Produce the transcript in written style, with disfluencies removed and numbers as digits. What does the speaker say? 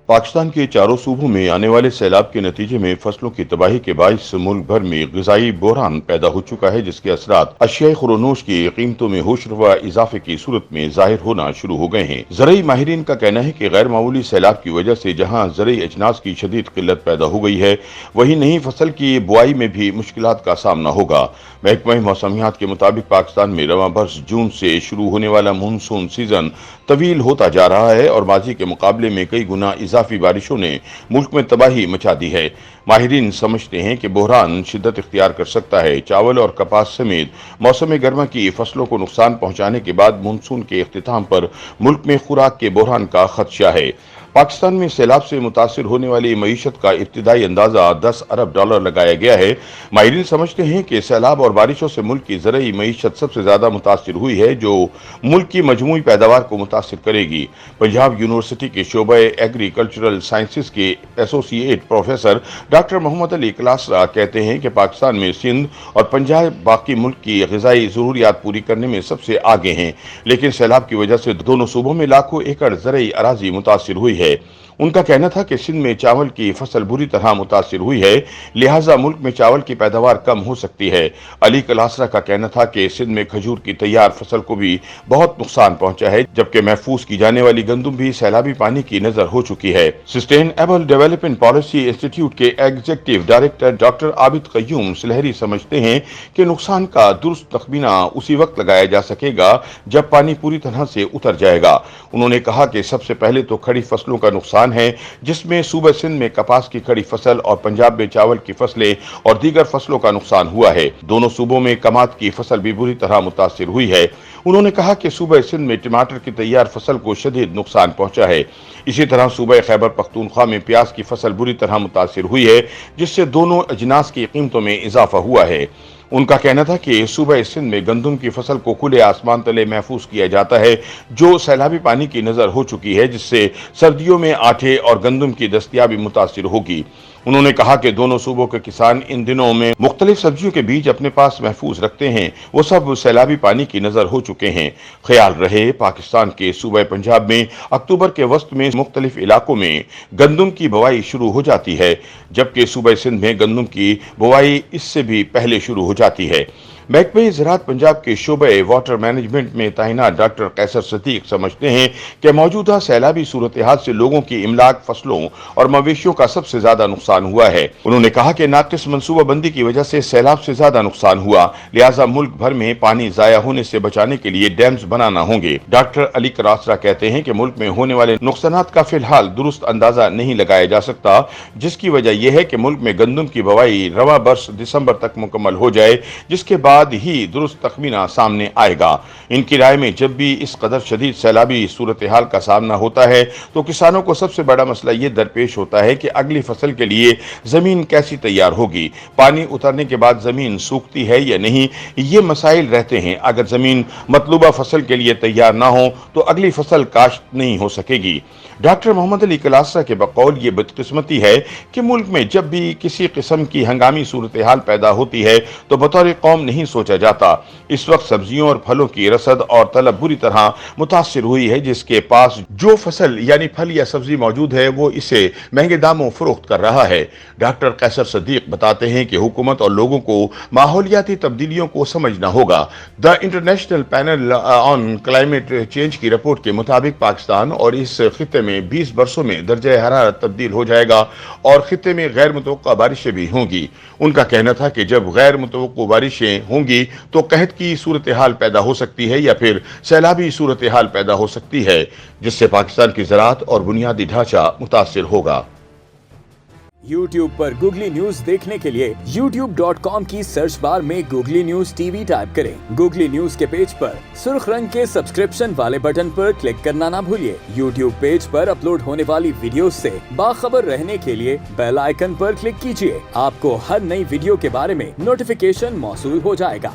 पाकिस्तान के चारों सूबों में आने वाले सैलाब के नतीजे में फसलों की तबाही के बायस मुल्क भर में ग़िज़ाई बहरान पैदा हो चुका है, जिसके असरात अशियाए खुरोनोश की कीमतों में होशरुबा इजाफे की सूरत में जाहिर होना शुरू हो गए हैं। ज़रई माहिरीन का कहना है कि गैर मामूली सैलाब की वजह से जहाँ ज़रई अजनास की शदीद किल्लत पैदा हो गई है, वहीं नई फसल की बुआई में भी मुश्किलात का सामना होगा। महकमा मौसमियात के मुताबिक पाकिस्तान में रवां बरस जून से शुरू होने वाला मानसून सीजन तवील होता जा रहा है और माजी के मुकाबले में कई गुना इजाफी बारिशों ने मुल्क में तबाही मचा दी है। माहिरीन समझते हैं कि बहरान शिद्दत इख्तियार कर सकता है। चावल और कपास समेत मौसम गर्मा की फसलों को नुकसान पहुंचाने के बाद मानसून के इख्तिताम पर मुल्क में खुराक के बहरान का खदशा है। पाकिस्तान में सैलाब से मुतासिर होने वाली मईशत का इब्तिदाई अंदाजा $10 अरब लगाया गया है। माहिरीन समझते हैं कि सैलाब और बारिशों से मुल्क की ज़रई मईशत सबसे ज्यादा मुतासिर हुई है, जो मुल्क की मजमूई पैदावार को मुतासिर करेगी। पंजाब यूनिवर्सिटी के शोबे एग्रीकल्चरल साइंसेज के associate professor doctor Mohammad Ali Kalasra कहते हैं कि पाकिस्तान में सिंध और पंजाब बाकी मुल्क की ग़िज़ाई ज़रूरियात पूरी करने में सबसे आगे हैं, लेकिन सैलाब की वजह से दोनों सूबों में लाखों एकड़ ज़रई अराजी मुतासिर हुई है। उनका कहना था कि सिंध में चावल की फसल बुरी तरह मुतासिर हुई है, लिहाजा मुल्क में चावल की पैदावार कम हो सकती है। अली कलासरा का कहना था कि सिंध में खजूर की तैयार फसल को भी बहुत नुकसान पहुंचा है, जबकि महफूज की जाने वाली गंदुम भी सैलाबी पानी की नजर हो चुकी है। सस्टेनेबल डेवलपमेंट पॉलिसी इंस्टीट्यूट के executive director doctor Abid Qayyum Sulehri समझते हैं कि नुकसान का दुरुस्त तखमीना उसी वक्त लगाया जा सकेगा जब पानी पूरी तरह से उतर जाएगा। उन्होंने कहा कि सबसे पहले तो खड़ी फसलों का नुकसान है, जिसमें सूबे सिंध में कपास की खड़ी फसल और पंजाब में चावल की फसलें और दीगर फसलों का नुकसान हुआ है। दोनों सूबों में कमात की फसल भी बुरी तरह मुतासिर हुई है। उन्होंने कहा कि सूबे सिंध में टमाटर की तैयार फसल को शदीद नुकसान पहुंचा है। इसी तरह सूबे खैबर पख्तूनख्वा में प्याज की फसल बुरी तरह मुतासिर हुई है, जिससे दोनों अजनास की कीमतों में इजाफा हुआ है। उनका कहना था कि सूबे सिंध में गंदुम की फसल को खुले आसमान तले महफूज किया जाता है, जो सैलाबी पानी की नजर हो चुकी है, जिससे सर्दियों में आटे और गंदुम की दस्तयाबी मुतासिर होगी। उन्होंने कहा कि दोनों सूबों के किसान इन दिनों में मुख्तलिफ सब्जियों के बीज अपने पास महफूज रखते हैं, वो सब सैलाबी पानी की नजर हो चुके हैं। ख्याल रहे, पाकिस्तान के सूबे पंजाब में अक्टूबर के वस्त में मुख्तलिफ इलाकों में गंदुम की बुवाई शुरू हो जाती है, जबकि सूबे सिंध में गंदुम की बुवाई इससे भी पहले शुरू हो जाती है। महकमे ज़राअत पंजाब के शोबे वाटर मैनेजमेंट में तैनात डॉक्टर कैसर सदीक समझते हैं कि मौजूदा सैलाबी सूरत हाल से लोगों की इमलाक, फसलों और मवेशियों का सबसे ज्यादा नुकसान हुआ है। उन्होंने कहा कि नाकिस मनसूबाबंदी की वजह से सैलाब से ज्यादा नुकसान हुआ, लिहाजा मुल्क भर में पानी जाया होने से बचाने के लिए डैम्स बनाना होंगे। डॉक्टर अली कलासरा कहते हैं कि मुल्क में होने वाले नुकसानात का फिलहाल दुरुस्त अंदाजा नहीं लगाया जा सकता, जिसकी वजह यह है कि मुल्क में गंदुम की बुवाई रवां बरस दिसंबर तक मुकम्मल हो जाए, जिसके बाद ही दुरुस्त तखमीना सामने आएगा। इनकी राय में जब भी इस कदर शदीद सैलाबी सूरत हाल का सामना होता है तो किसानों को सबसे बड़ा मसला ये दरपेश होता है कि अगली फसल के लिए जमीन कैसी तैयार होगी, पानी उतरने के बाद जमीन सूखती है या नहीं, ये मसाइल रहते हैं। अगर जमीन मतलूबा फसल के लिए तैयार ना हो तो अगली फसल काश्त नहीं हो सकेगी। डॉक्टर मोहम्मद अली कलासरा के बकौल ये बदकिस्मती है कि मुल्क में जब भी किसी किस्म की हंगामी सूरत हाल पैदा होती है तो बतौर कौम नहीं सोचा जाता। इस वक्त सब्जियों और फलों की रसद और तलब बुरी तरह मुतासिर हुई है, जिसके पास जो फसल यानी फल या सब्जी मौजूद है वो इसे महंगे दामों फरोख्त कर रहा है। डॉक्टर कैसर सदीक बताते हैं कि हुकूमत और लोगों को माहौलियाती तब्दीलियों को समझना होगा। The international panel on climate change की रिपोर्ट के मुताबिक पाकिस्तान और इस खिते में 20 वर्षों में दर्जा हरारत तब्दील हो जाएगा और खिते में गैर मुतवक्का बारिशें भी होंगी। उनका कहना था कि जब गैर मुतवक्का बारिशें होंगी तो कहत की सूरत हाल पैदा हो सकती है या फिर सैलाबी सूरत हाल पैदा हो सकती है, जिससे पाकिस्तान की ज़राअत और बुनियादी ढांचा मुतासिर होगा। YouTube पर गूगली न्यूज देखने के लिए youtube.com की सर्च बार में गूगली न्यूज टीवी टाइप करें। गूगली न्यूज के पेज पर सुर्ख रंग के सब्सक्रिप्शन वाले बटन पर क्लिक करना ना भूलिए। YouTube पेज पर अपलोड होने वाली वीडियोस से बाखबर रहने के लिए बेल आइकन पर क्लिक कीजिए। आपको हर नई वीडियो के बारे में नोटिफिकेशन मौसूल हो जाएगा।